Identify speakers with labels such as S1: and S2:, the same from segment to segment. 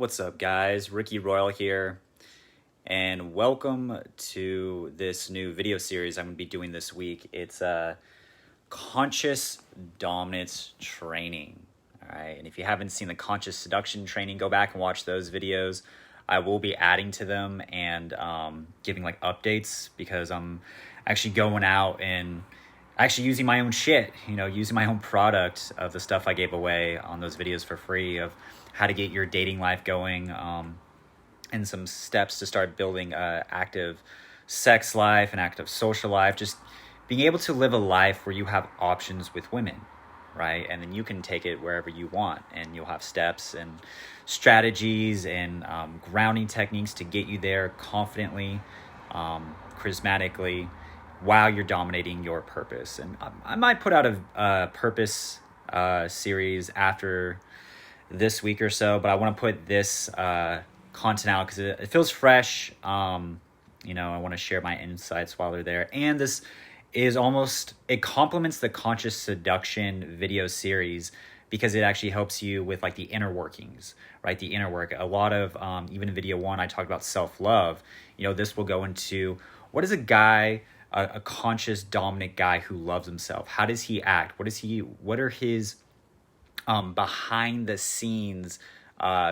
S1: What's up, guys? Ricky Royal here, and welcome to this new video series I'm going to be doing this week. It's conscious dominance training. All right, and if you haven't seen the conscious seduction training, go back and watch those videos. I will be adding to them and giving like updates because I'm actually going out and actually using my own shit, using my own product of the stuff I gave away on those videos for free of how to get your dating life going, and some steps to start building a active sex life, an active social life, just being able to live a life where you have options with women, right? And then you can take it wherever you want, and you'll have steps and strategies and grounding techniques to get you there confidently, charismatically, while you're dominating your purpose. And I might put out a purpose series after this week or so, but I want to put this content out because it feels fresh. I want to share my insights while they're there. And this is it complements the conscious seduction video series because it actually helps you with like the inner workings, right? The inner work. A lot of, even in video 1, I talked about self-love. This will go into what is a conscious dominant guy who loves himself? How does he act? What are his behind the scenes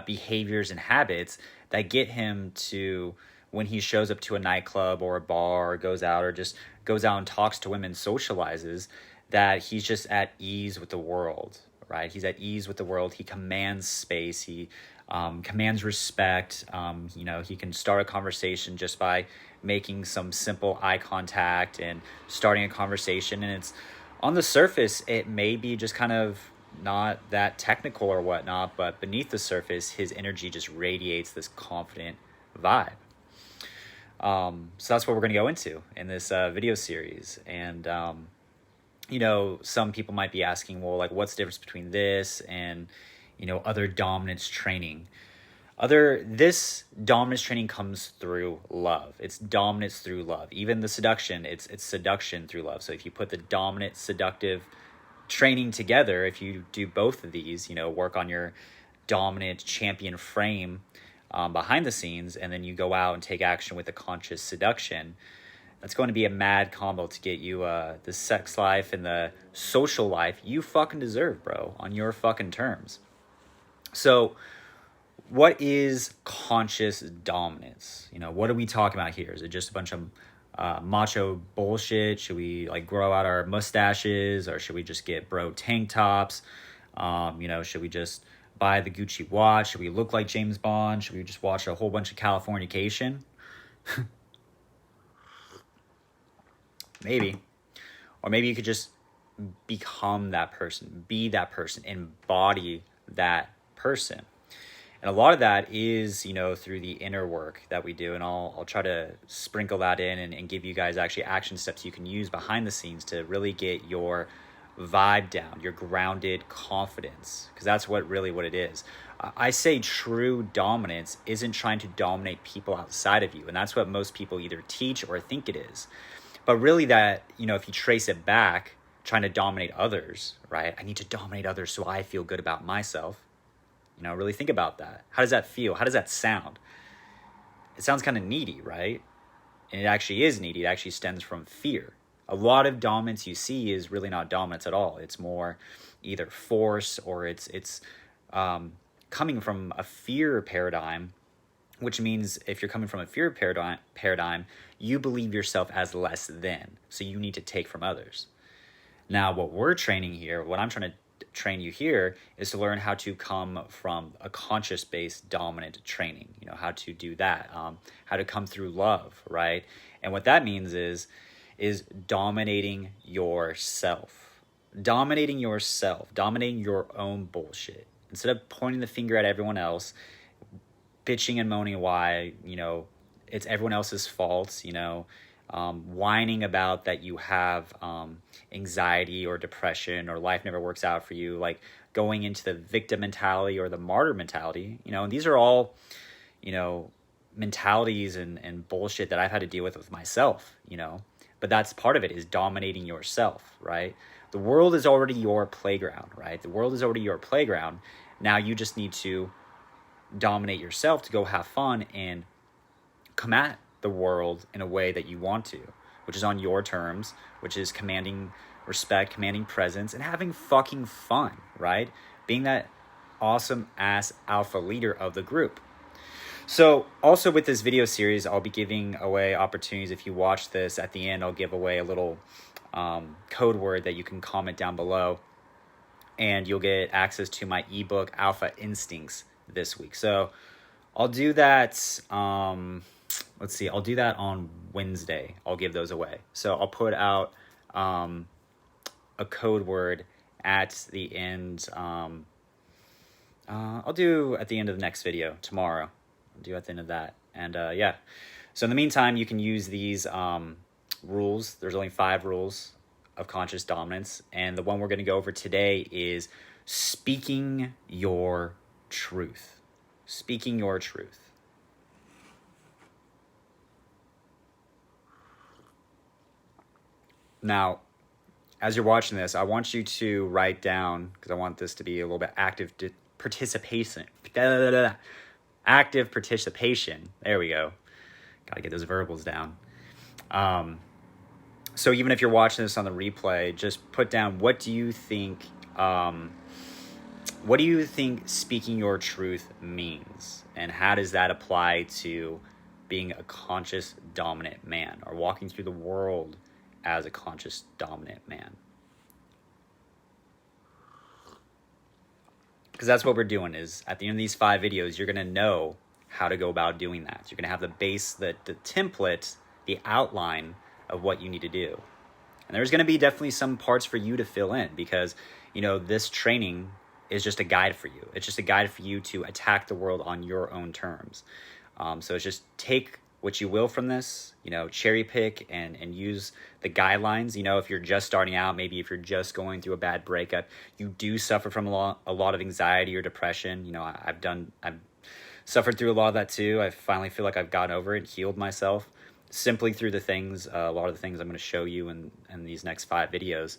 S1: behaviors and habits that get him to, when he shows up to a nightclub or a bar or goes out and talks to women, socializes, that he's just at ease with the world, right? He's at ease with the world. He commands space. He commands respect. He can start a conversation just by making some simple eye contact and starting a conversation. And it's on the surface, it may be just kind of not that technical or whatnot, but beneath the surface, his energy just radiates this confident vibe. So that's what we're going to go into in this video series. And, some people might be asking, well, like, what's the difference between this and, other dominance training? This dominance training comes through love. It's dominance through love. Even the seduction, it's seduction through love. So if you put the dominant seductive training together, if you do both of these, work on your dominant champion frame behind the scenes, and then you go out and take action with the conscious seduction, that's going to be a mad combo to get you the sex life and the social life you fucking deserve, bro, on your fucking terms. So what is conscious dominance? What are we talking about here? Is it just a bunch of macho bullshit? Should we like grow out our mustaches, or should we just get bro tank tops? Should we just buy the Gucci watch? Should we look like James Bond? Should we just watch a whole bunch of Californication? Maybe. Or maybe you could just become that person, be that person, embody that person. And a lot of that is, through the inner work that we do. And I'll try to sprinkle that in and give you guys actually action steps you can use behind the scenes to really get your vibe down, your grounded confidence. Because that's what it is. I say true dominance isn't trying to dominate people outside of you. And that's what most people either teach or think it is. But really that, if you trace it back, trying to dominate others, right? I need to dominate others so I feel good about myself. Really think about that. How does that feel? How does that sound? It sounds kind of needy, right? And it actually is needy. It actually stems from fear. A lot of dominance you see is really not dominance at all. It's more either force or it's coming from a fear paradigm, which means if you're coming from a fear paradigm, you believe yourself as less than. So you need to take from others. Now, what we're training here, what I'm trying to train you here is to learn how to come from a conscious-based dominant training, how to do that, how to come through love, right? And what that means is dominating yourself, dominating your own bullshit. Instead of pointing the finger at everyone else, bitching and moaning why, it's everyone else's fault, whining about that you have anxiety or depression or life never works out for you, like going into the victim mentality or the martyr mentality, and these are all, mentalities and bullshit that I've had to deal with myself, but that's part of it, is dominating yourself, right? The world is already your playground, right? The world is already your playground. Now you just need to dominate yourself to go have fun and come at the world in a way that you want to, which is on your terms, which is commanding respect, commanding presence, and having fucking fun, right? Being that awesome ass alpha leader of the group. So also with this video series, I'll be giving away opportunities. If you watch this, at the end, I'll give away a little code word that you can comment down below, and you'll get access to my ebook, Alpha Instincts, this week. So I'll do that, let's see, I'll do that on Wednesday. I'll give those away. So I'll put out a code word at the end. I'll do at the end of the next video tomorrow. I'll do at the end of that. And yeah. So in the meantime, you can use these rules. There's only 5 rules of conscious dominance. And the one we're going to go over today is speaking your truth. Speaking your truth. Now, as you're watching this, I want you to write down, because I want this to be a little bit active participation. Active participation. There we go. Gotta get those verbals down. So even if you're watching this on the replay, just put down, what do you think speaking your truth means? And how does that apply to being a conscious dominant man, or walking through the world as a conscious dominant man? Because that's what we're doing, is at the end of these 5 videos, you're going to know how to go about doing that. You're going to have the base, the template, the outline of what you need to do. And there's going to be definitely some parts for you to fill in, because, you know, this training is just a guide for you. It's just a guide for you to attack the world on your own terms. So it's just take what you will from this, you know, cherry pick and use the guidelines. You know, if you're just starting out, maybe if you're just going through a bad breakup, you do suffer from a lot of anxiety or depression. You know, I've suffered through a lot of that too. I finally feel like I've gotten over it, healed myself simply through the things, a lot of the things I'm going to show you in these next 5 videos.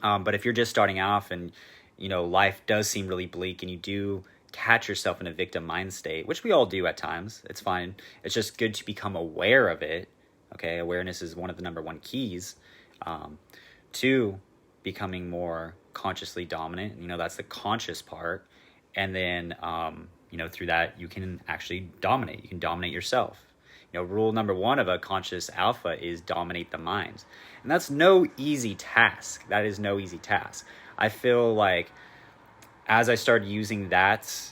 S1: But if you're just starting off and, you know, life does seem really bleak and you do catch yourself in a victim mind state, which we all do at times, it's fine. It's just good to become aware of it. Okay, awareness is one of the number 1 keys to becoming more consciously dominant. You know, that's the conscious part. And then, you know, through that, you can actually dominate. You can dominate yourself. You know, rule number 1 of a conscious alpha is dominate the mind. And that's no easy task. That is no easy task. I feel like as I started using that,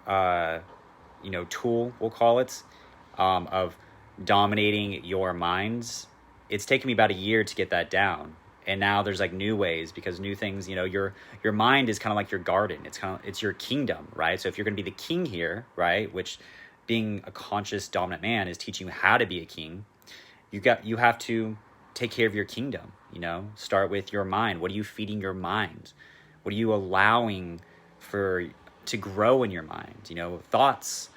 S1: you know, tool, we'll call it, of dominating your minds, it's taken me about a year to get that down. And now there's like new ways, because new things, you know, your mind is kind of like your garden. It's your kingdom, right? So if you're going to be the king here, right, which being a conscious dominant man is teaching you how to be a king, you have to take care of your kingdom, you know, start with your mind. What are you feeding your mind? What are you allowing to grow in your mind? You know, thoughts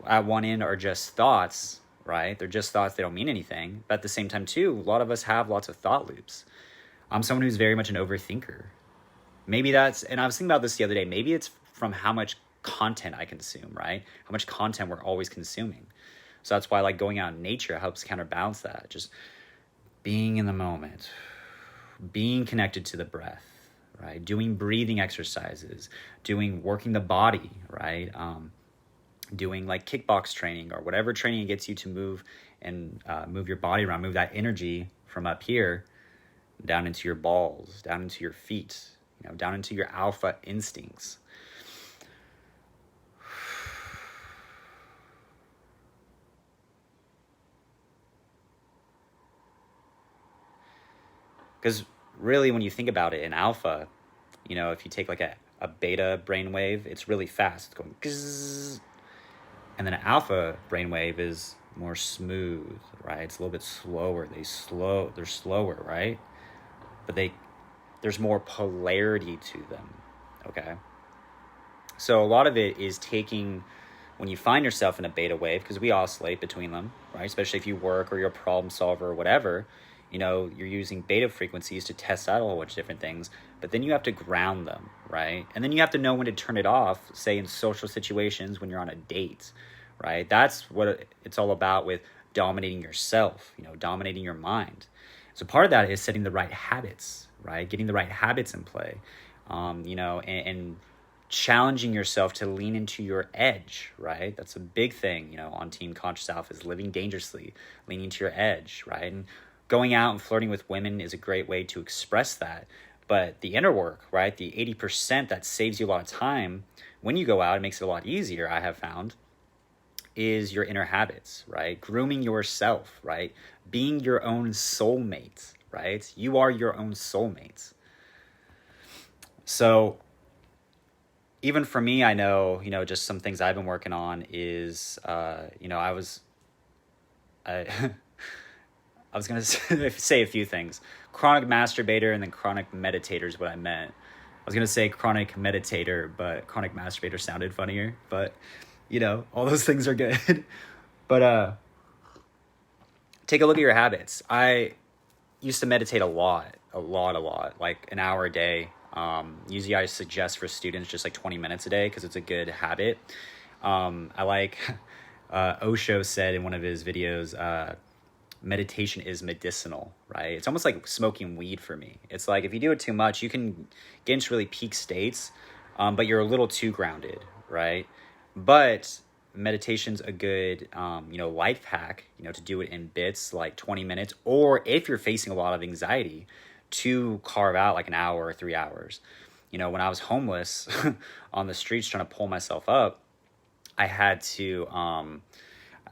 S1: at one end are just thoughts, right? They're just thoughts. They don't mean anything. But at the same time too, a lot of us have lots of thought loops. I'm someone who's very much an overthinker. Maybe and I was thinking about this the other day, maybe it's from how much content I consume, right? How much content we're always consuming. So that's why, like, going out in nature helps counterbalance that. Just being in the moment, being connected to the breath, right? Doing breathing exercises, working the body, right? Doing like kickbox training or whatever training gets you to move and move your body around, move that energy from up here down into your balls, down into your feet, you know, down into your alpha instincts. Because really, when you think about it, in alpha, you know, if you take like a beta brainwave, it's really fast. It's going gzzz. And then an alpha brainwave is more smooth, right? It's a little bit slower. They're slower, right? But there's more polarity to them, okay? So a lot of it is taking, when you find yourself in a beta wave, because we oscillate between them, right? Especially if you work or you're a problem solver or whatever, You're using beta frequencies to test out a whole bunch of different things, but then you have to ground them, right? And then you have to know when to turn it off, say in social situations when you're on a date, right? That's what it's all about with dominating yourself, dominating your mind. So part of that is setting the right habits, right? Getting the right habits in play, and challenging yourself to lean into your edge, right? That's a big thing, on Team Conscious Alpha, is living dangerously, leaning to your edge, right? And going out and flirting with women is a great way to express that. But the inner work, right? The 80% that saves you a lot of time when you go out, it makes it a lot easier, I have found, is your inner habits, right? Grooming yourself, right? Being your own soulmate, right? You are your own soulmate. So even for me, I know, just some things I've been working on is, I was going to say a few things. Chronic masturbator and then chronic meditator is what I meant. I was going to say chronic meditator, but chronic masturbator sounded funnier. But, all those things are good. But take a look at your habits. I used to meditate a lot, like an hour a day. Usually I suggest for students just like 20 minutes a day because it's a good habit. I like Osho said in one of his videos, meditation is medicinal, right? It's almost like smoking weed for me. It's like if you do it too much, you can get into really peak states, but you're a little too grounded, right? But meditation's a good, life hack, to do it in bits, like 20 minutes, or if you're facing a lot of anxiety, to carve out like an hour or 3 hours. When I was homeless on the streets trying to pull myself up, I had to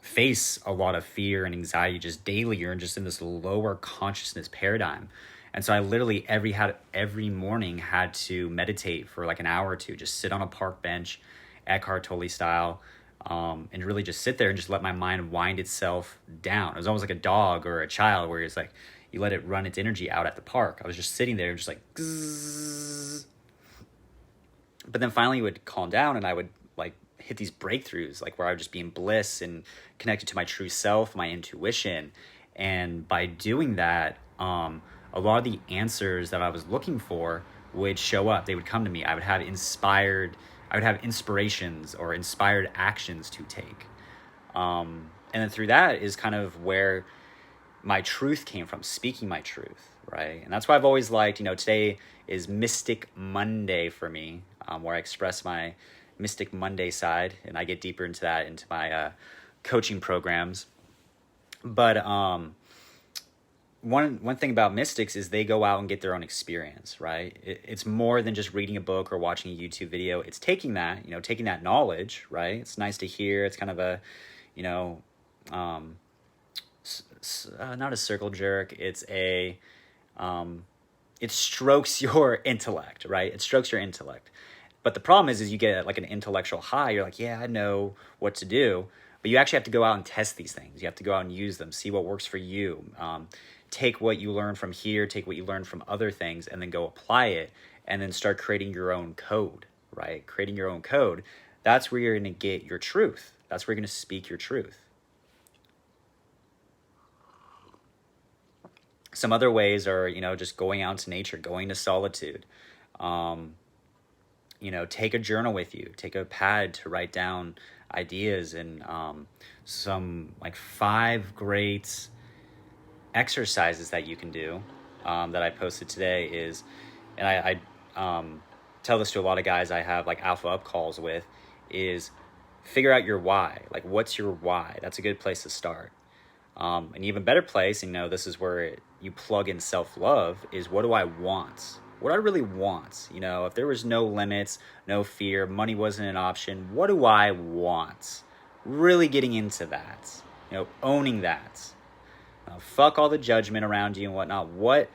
S1: face a lot of fear and anxiety just daily. You're just in this lower consciousness paradigm. And so I literally every morning had to meditate for like an hour or two, just sit on a park bench, Eckhart Tolle style, and really just sit there and just let my mind wind itself down. It was almost like a dog or a child where it's like, you let it run its energy out at the park. I was just sitting there just like, zzz. But then finally it would calm down and I would like hit these breakthroughs, like where I would just be in bliss and connected to my true self, my intuition. And by doing that, a lot of the answers that I was looking for would show up. They would come to me. I would have inspirations or inspired actions to take. And then through that is kind of where my truth came from, speaking my truth, right? And that's why I've always liked, today is Mystic Monday for me, where I express my Mystic Monday side, and I get deeper into that into my coaching programs. But one thing about mystics is they go out and get their own experience, right? It's more than just reading a book or watching a YouTube video. It's taking that, taking that knowledge, right? It's nice to hear. It's kind of a, not a circle jerk. It's a, it strokes your intellect, right? It strokes your intellect. But the problem is you get like an intellectual high. You're like, yeah, I know what to do. But you actually have to go out and test these things. You have to go out and use them, see what works for you. Take what you learn from here, take what you learn from other things, and then go apply it, and then start creating your own code, right? Creating your own code. That's where you're going to get your truth. That's where you're going to speak your truth. Some other ways are, just going out into nature, going to solitude. Take a journal with you. Take a pad to write down ideas, and some like 5 great exercises that you can do that I posted today is, and I tell this to a lot of guys I have like alpha up calls with, is figure out your why. Like, what's your why? That's a good place to start. An even better place, this is where you plug in self-love, is what do I want? What do I really want? If there was no limits, no fear, money wasn't an option, what do I want? Really getting into that, owning that. Fuck all the judgment around you and whatnot. What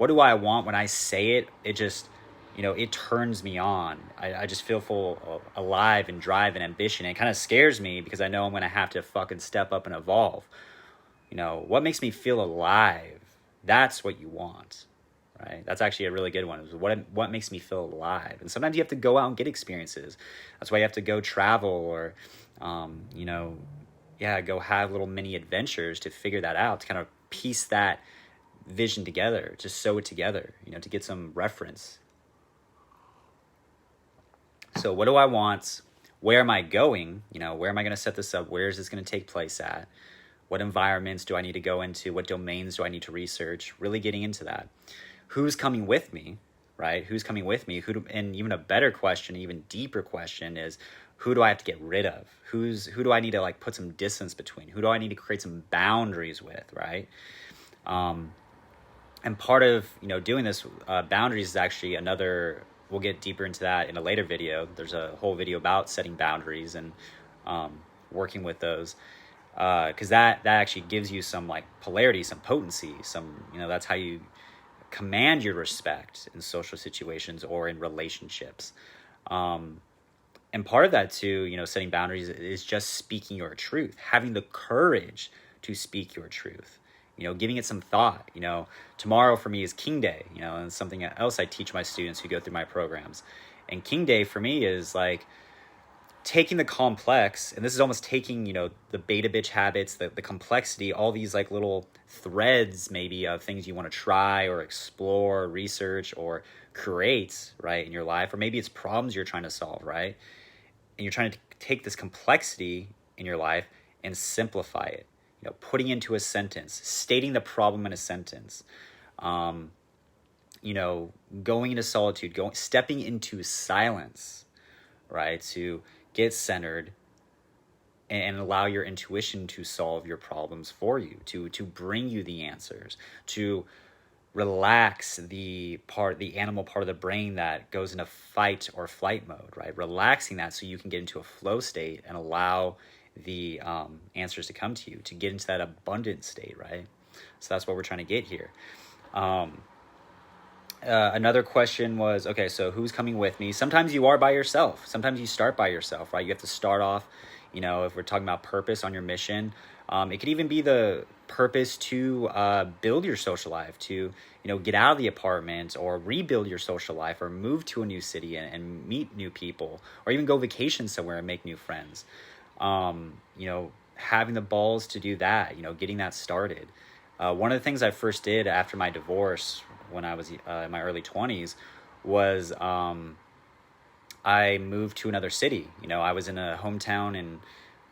S1: do I want? When I say it, it just, it turns me on. I just feel full alive and drive and ambition. And it kind of scares me because I know I'm going to have to fucking step up and evolve. What makes me feel alive? That's what you want, right? That's actually a really good one. What makes me feel alive? And sometimes you have to go out and get experiences. That's why you have to go travel or, go have little mini adventures to figure that out, to kind of piece that vision together, to sew it together, to get some reference. So what do I want? Where am I going? Where am I going to set this up? Where is this going to take place at? What environments do I need to go into? What domains do I need to research? Really getting into that. Who's coming with me, right? Who's coming with me? And even a better question, even deeper question is, who do I have to get rid of? Who do I need to like put some distance between? Who do I need to create some boundaries with, right? And part of, doing this, boundaries is actually another, we'll get deeper into that in a later video. There's a whole video about setting boundaries and working with those. Because that actually gives you some like polarity, some potency, that's how you command your respect in social situations or in relationships. And part of that too, setting boundaries is just speaking your truth, having the courage to speak your truth, giving it some thought. Tomorrow for me is King Day, and something else I teach my students who go through my programs. And King Day for me is like taking the complex, and this is almost taking, the beta bitch habits, the complexity, all these like little threads maybe of things you want to try or explore, research, or create, right, in your life, or maybe it's problems you're trying to solve, right? And you're trying to take this complexity in your life and simplify it, putting into a sentence, stating the problem in a sentence, going into solitude, stepping into silence, right, to get centered and allow your intuition to solve your problems for you, to bring you the answers, to relax the animal part of the brain that goes into fight or flight mode, right? Relaxing that so you can get into a flow state and allow the answers to come to you, to get into that abundant state, right? So that's what we're trying to get here. Another question was, okay, so who's coming with me? Sometimes you are by yourself. Sometimes you start by yourself, right? You have to start off, if we're talking about purpose on your mission. It could even be the purpose to build your social life, to, get out of the apartment or rebuild your social life or move to a new city and meet new people, or even go vacation somewhere and make new friends. Having the balls to do that, getting that started. One of the things I first did after my divorce when I was in my early 20s was I moved to another city. I was in a hometown in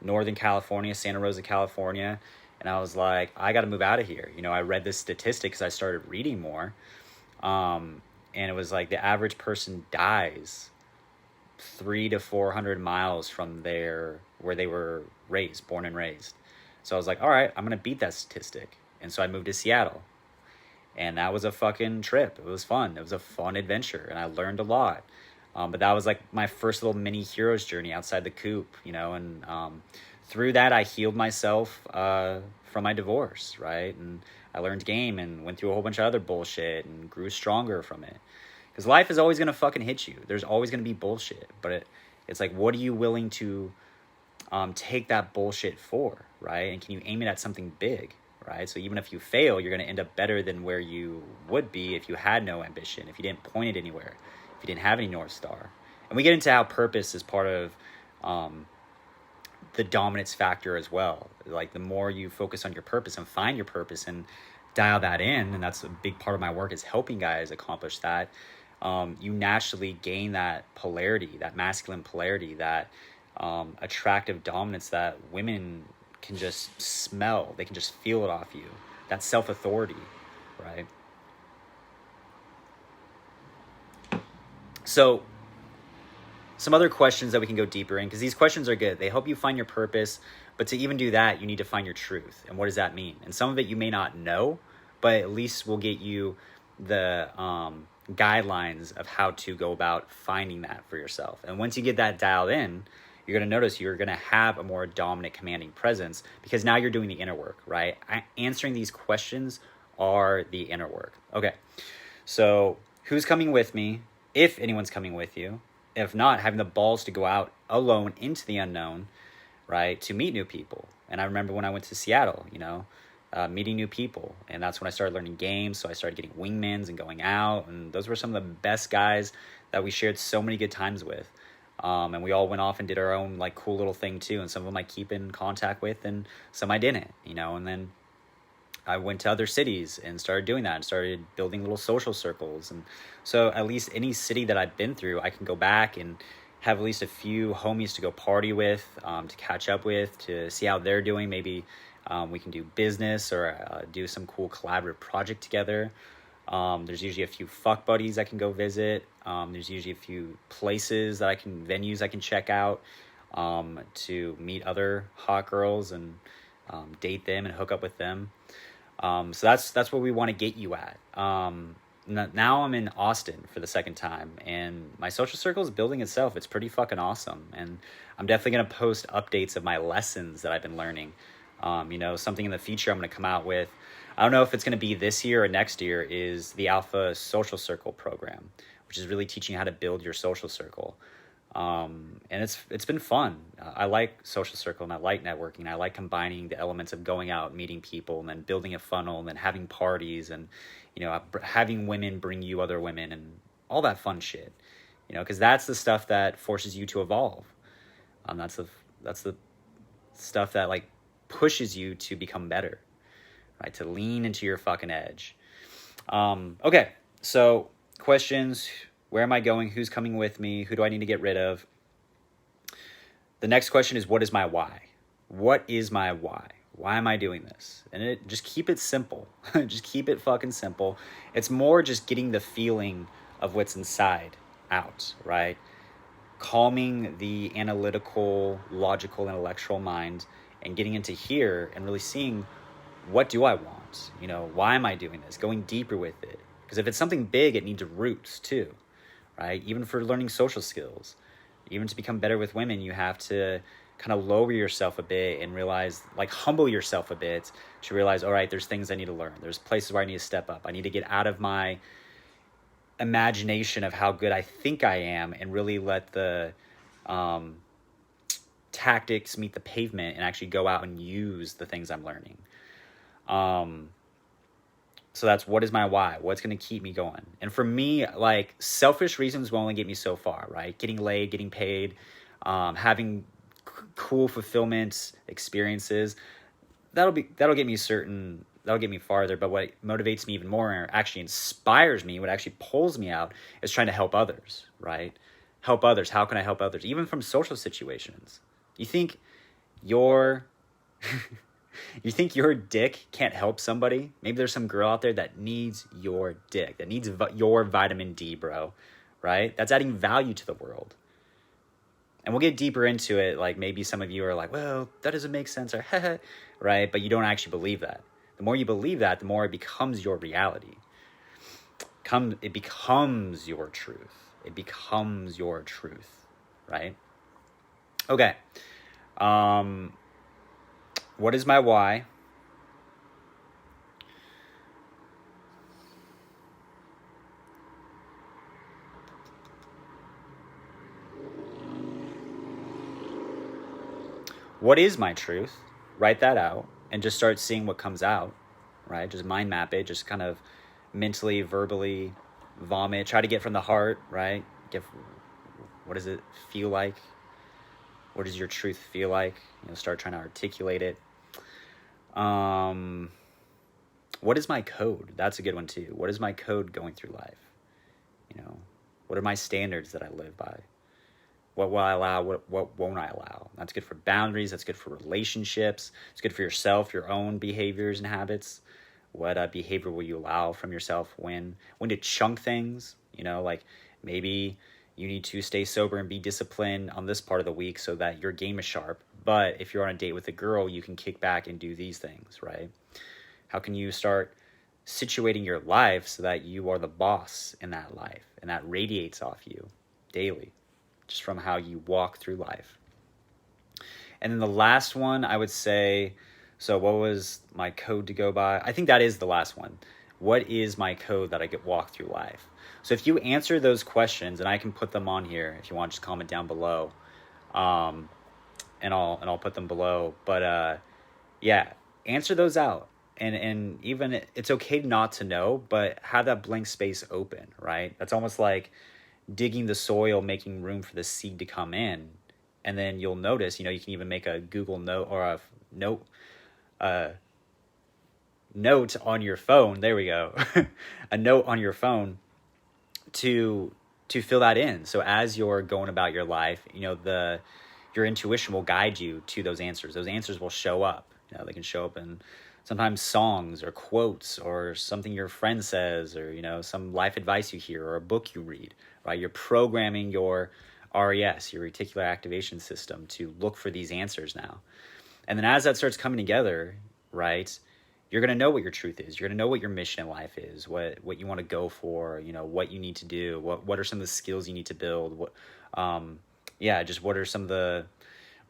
S1: Northern California, Santa Rosa, California, and I was like, I got to move out of here. I read this statistic because I started reading more, and it was like the average person dies 300 to 400 miles from where they were born and raised. So I was like, all right, I'm going to beat that statistic. And so I moved to Seattle. And that was a fucking trip. It was fun. It was a fun adventure. And I learned a lot. But that was like my first little mini hero's journey outside the coop, and through that I healed myself from my divorce, right? And I learned game and went through a whole bunch of other bullshit and grew stronger from it. Because life is always going to fucking hit you. There's always going to be bullshit. But it's like, what are you willing to take that bullshit for, right? And can you aim it at something big, right? So even if you fail, you're going to end up better than where you would be if you had no ambition, if you didn't point it anywhere, if you didn't have any North Star. And we get into how purpose is part of the dominance factor as well. Like the more you focus on your purpose and find your purpose and dial that in, and that's a big part of my work is helping guys accomplish that, you naturally gain that polarity, that masculine polarity, that attractive dominance that women can just smell. They can just feel it off you. That self-authority, right? So some other questions that we can go deeper in, because these questions are good. They help you find your purpose, but to even do that, you need to find your truth. And what does that mean? And some of it you may not know, but at least we'll get you the guidelines of how to go about finding that for yourself. And once you get that dialed in, you're going to notice you're going to have a more dominant, commanding presence, because now you're doing the inner work, right? Answering these questions are the inner work. Okay, so who's coming with me? If anyone's coming with you. If not, having the balls to go out alone into the unknown, right, to meet new people. And I remember when I went to Seattle, meeting new people. And that's when I started learning games. So I started getting wingmans and going out. And those were some of the best guys that we shared so many good times with. And we all went off and did our own like cool little thing too. And some of them I keep in contact with and some I didn't, And then I went to other cities and started doing that and started building little social circles. And so at least any city that I've been through, I can go back and have at least a few homies to go party with, to catch up with, to see how they're doing. Maybe we can do business or do some cool collaborative project together. There's usually a few fuck buddies I can go visit. There's usually a few places that venues I can check out, to meet other hot girls and date them and hook up with them. So that's what we want to get you at. Now I'm in Austin for the second time, and my social circle is building itself. It's pretty fucking awesome, and I'm definitely going to post updates of my lessons that I've been learning. Something in the future I'm going to come out with. I don't know if it's going to be this year or next year, is the Alpha Social Circle program, which is really teaching you how to build your social circle. And it's been fun. I like social circle and I like networking. I like combining the elements of going out, meeting people, and then building a funnel, and then having parties, and having women bring you other women, and all that fun shit. Because that's the stuff that forces you to evolve. That's the stuff that like pushes you to become better, right? To lean into your fucking edge. Okay, so questions. Where am I going? Who's coming with me? Who do I need to get rid of? The next question is, what is my why? What is my why? Why am I doing this? And just keep it simple. Just keep it fucking simple. It's more just getting the feeling of what's inside out, right? Calming the analytical, logical, intellectual mind, and getting into here and really seeing, what do I want? Why am I doing this? Going deeper with it. Because if it's something big, it needs roots too. Right? Even for learning social skills, even to become better with women, you have to kind of lower yourself a bit and realize, like, humble yourself a bit to realize, all right, there's things I need to learn. There's places where I need to step up. I need to get out of my imagination of how good I think I am and really let the tactics meet the pavement and actually go out and use the things I'm learning. So that's, what is my why? What's going to keep me going? And for me, like, selfish reasons will only get me so far, right? Getting laid, getting paid, having cool fulfillment experiences, that'll get me farther. But what motivates me even more, or actually inspires me, what actually pulls me out, is trying to help others, right? Help others. How can I help others? Even from social situations. You think your dick can't help somebody? Maybe there's some girl out there that needs your dick, that needs your vitamin D, bro, right? That's adding value to the world. And we'll get deeper into it. Like, maybe some of you are like, well, that doesn't make sense, or right? But you don't actually believe that. The more you believe that, the more it becomes your reality. It becomes your truth. It becomes your truth, right? Okay. What is my why? What is my truth? Write that out and just start seeing what comes out, right? Just mind map it. Just kind of mentally, verbally vomit. Try to get from the heart, right? What does it feel like? What does your truth feel like? Start trying to articulate it. What is my code? That's a good one too. What is my code going through life? What are my standards that I live by? What will I allow? What won't I allow? That's good for boundaries. That's good for relationships. It's good for yourself, your own behaviors and habits. What behavior will you allow from yourself? When to chunk things? Like, maybe you need to stay sober and be disciplined on this part of the week so that your game is sharp. But if you're on a date with a girl, you can kick back and do these things, right? How can you start situating your life so that you are the boss in that life and that radiates off you daily, just from how you walk through life? And then the last one, I would say, so what was my code to go by? I think that is the last one. What is my code that I get walk through life? So if you answer those questions, and I can put them on here if you want, just comment down below, and I'll put them below. But yeah, answer those out. And even it's okay not to know, but have that blank space open, right? That's almost like digging the soil, making room for the seed to come in. And then you'll notice, you can even make a Google note or a note, note on your phone. There we go. A note on your phone to fill that in. So as you're going about your life, your intuition will guide you to those answers. Those answers will show up. They can show up in sometimes songs or quotes or something your friend says, or some life advice you hear or a book you read. Right? You're programming your RES, your reticular activation system, to look for these answers now. And then as that starts coming together, right, you're going to know what your truth is. You're going to know what your mission in life is, what you want to go for, what you need to do, what are some of the skills you need to build, just what are some of the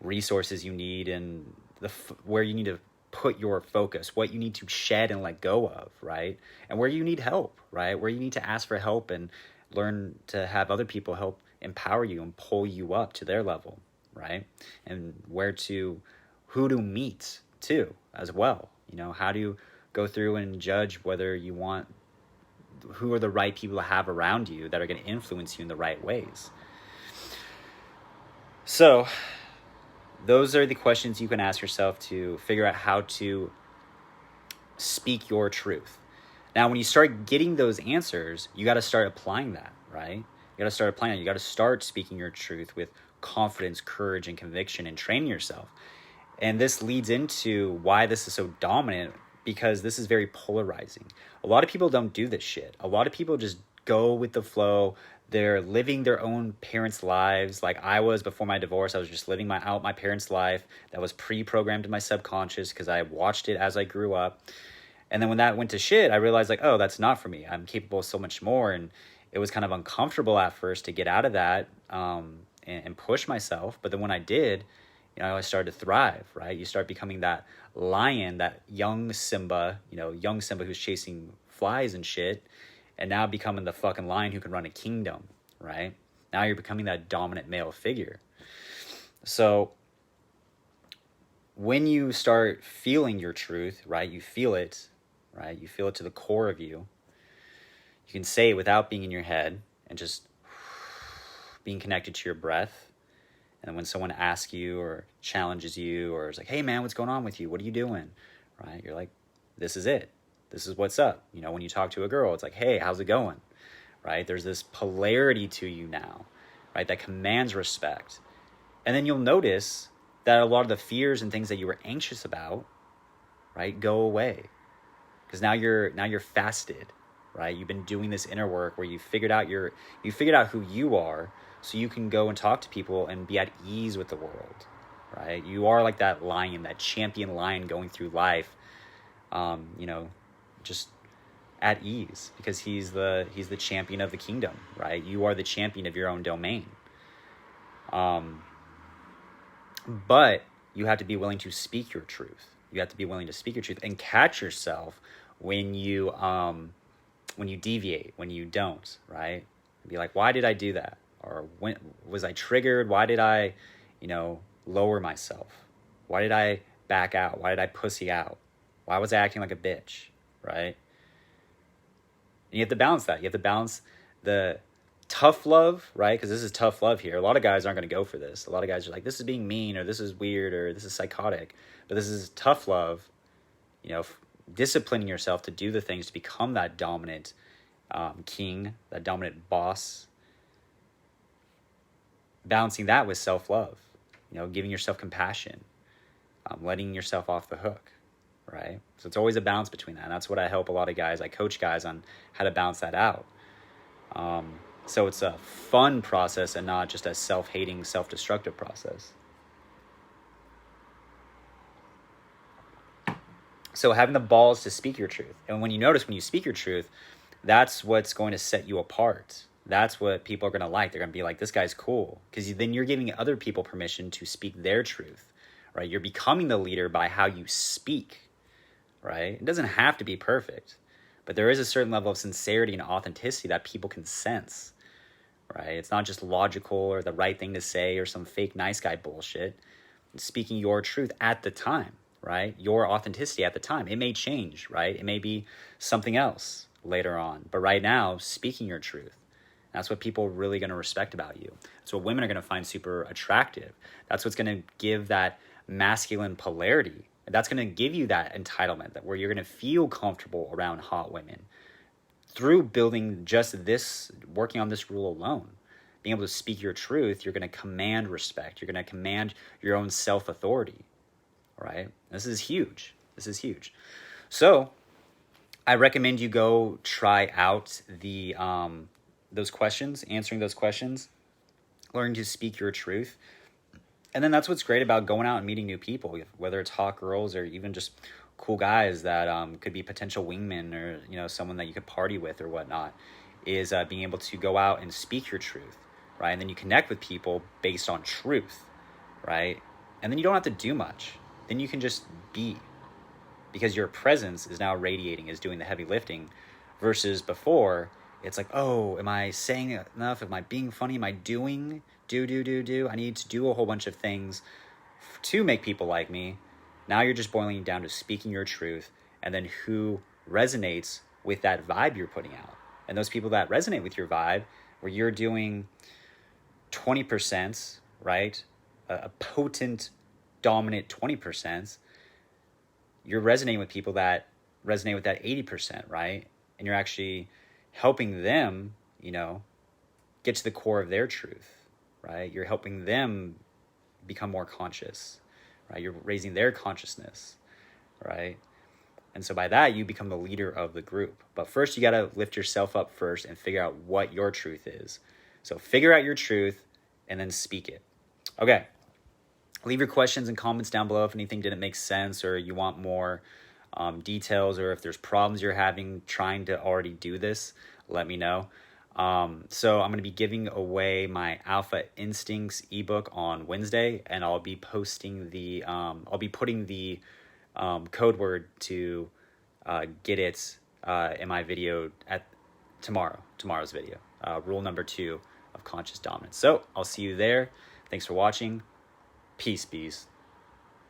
S1: resources you need, and where you need to put your focus, what you need to shed and let go of, right? And where you need help, right? Where you need to ask for help and learn to have other people help empower you and pull you up to their level, right? And who to meet too as well. How do you go through and judge whether who are the right people to have around you that are going to influence you in the right ways. So those are the questions you can ask yourself to figure out how to speak your truth. Now, when you start getting those answers, you got to start applying that, right? You got to start applying it. You got to start speaking your truth with confidence, courage, and conviction, and training yourself. And this leads into why this is so dominant, because this is very polarizing. A lot of people don't do this shit. A lot of people just go with the flow. They're living their own parents' lives. Like I was before my divorce. I was just living out my parents' life that was pre-programmed in my subconscious because I watched it as I grew up. And then when that went to shit, I realized oh, that's not for me. I'm capable of so much more. And it was kind of uncomfortable at first to get out of that and push myself. But then when I did, I started to thrive, right? You start becoming that lion, that young Simba who's chasing flies and shit, and now becoming the fucking lion who can run a kingdom, right? Now you're becoming that dominant male figure. So when you start feeling your truth, right? You feel it, right? You feel it to the core of you. You can say it without being in your head and just being connected to your breath. And when someone asks you or challenges you or is like, hey man, what's going on with you? What are you doing? Right? You're like, this is it. This is what's up. When you talk to a girl, it's like, hey, how's it going? Right? There's this polarity to you now, right? That commands respect. And then you'll notice that a lot of the fears and things that you were anxious about, right, go away. Because now you're fasted, right? You've been doing this inner work where you figured out who you are, so you can go and talk to people and be at ease with the world, right? You are like that lion, that champion lion going through life, just at ease, because he's the champion of the kingdom, right? You are the champion of your own domain. But you have to be willing to speak your truth. You have to be willing to speak your truth and catch yourself when you deviate, when you don't, right? Be like, why did I do that? Or when was I triggered? Why did I, lower myself? Why did I back out? Why did I pussy out? Why was I acting like a bitch, right? And you have to balance that. You have to balance the tough love, right? Because this is tough love here. A lot of guys aren't going to go for this. A lot of guys are like, this is being mean, or this is weird, or this is psychotic. But this is tough love, disciplining yourself to do the things to become that dominant king, that dominant boss. Balancing that with self-love, giving yourself compassion, letting yourself off the hook, right? So it's always a balance between that. And that's what I help a lot of guys. I coach guys on how to balance that out. So it's a fun process and not just a self-hating, self-destructive process. So having the balls to speak your truth. And when you speak your truth, that's what's going to set you apart. That's what people are going to like. They're going to be like, this guy's cool. Because then you're giving other people permission to speak their truth, right? You're becoming the leader by how you speak, right? It doesn't have to be perfect, but there is a certain level of sincerity and authenticity that people can sense, right? It's not just logical or the right thing to say or some fake nice guy bullshit. It's speaking your truth at the time, right? Your authenticity at the time. It may change, right? It may be something else later on, but right now, speaking your truth. That's what people are really going to respect about you. That's what women are going to find super attractive. That's what's going to give that masculine polarity. That's going to give you that entitlement, that where you're going to feel comfortable around hot women through building just this, working on this rule alone. Being able to speak your truth, you're going to command respect. You're going to command your own self-authority, right? This is huge. This is huge. So I recommend you go try out the those questions, answering those questions, learning to speak your truth. And then that's what's great about going out and meeting new people, whether it's hot girls or even just cool guys that could be potential wingmen, or, you know, someone that you could party with or whatnot, is being able to go out and speak your truth, right? And then you connect with people based on truth, right? And then you don't have to do much. Then you can just be, because your presence is now radiating, is doing the heavy lifting, versus before, it's like, oh, am I saying enough? Am I being funny? Am I doing? Do. I need to do a whole bunch of things to make people like me. Now you're just boiling down to speaking your truth, and then who resonates with that vibe you're putting out. And those people that resonate with your vibe, where you're doing 20%, right? A potent, dominant 20%, you're resonating with people that resonate with that 80%, right? And you're actually helping them, you know, get to the core of their truth, right? You're helping them become more conscious, right? You're raising their consciousness, right? And so by that, you become the leader of the group. But first, you got to lift yourself up first and figure out what your truth is. So figure out your truth and then speak it. Okay. Leave your questions and comments down below if anything didn't make sense, or you want more details, or if there's problems you're having trying to already do this, let me know. So I'm going to be giving away my Alpha Instincts ebook on Wednesday, and I'll be posting the, I'll be putting the code word to get it in my video at tomorrow's video, rule number 2 of conscious dominance. So I'll see you there. Thanks for watching. Peace, bees.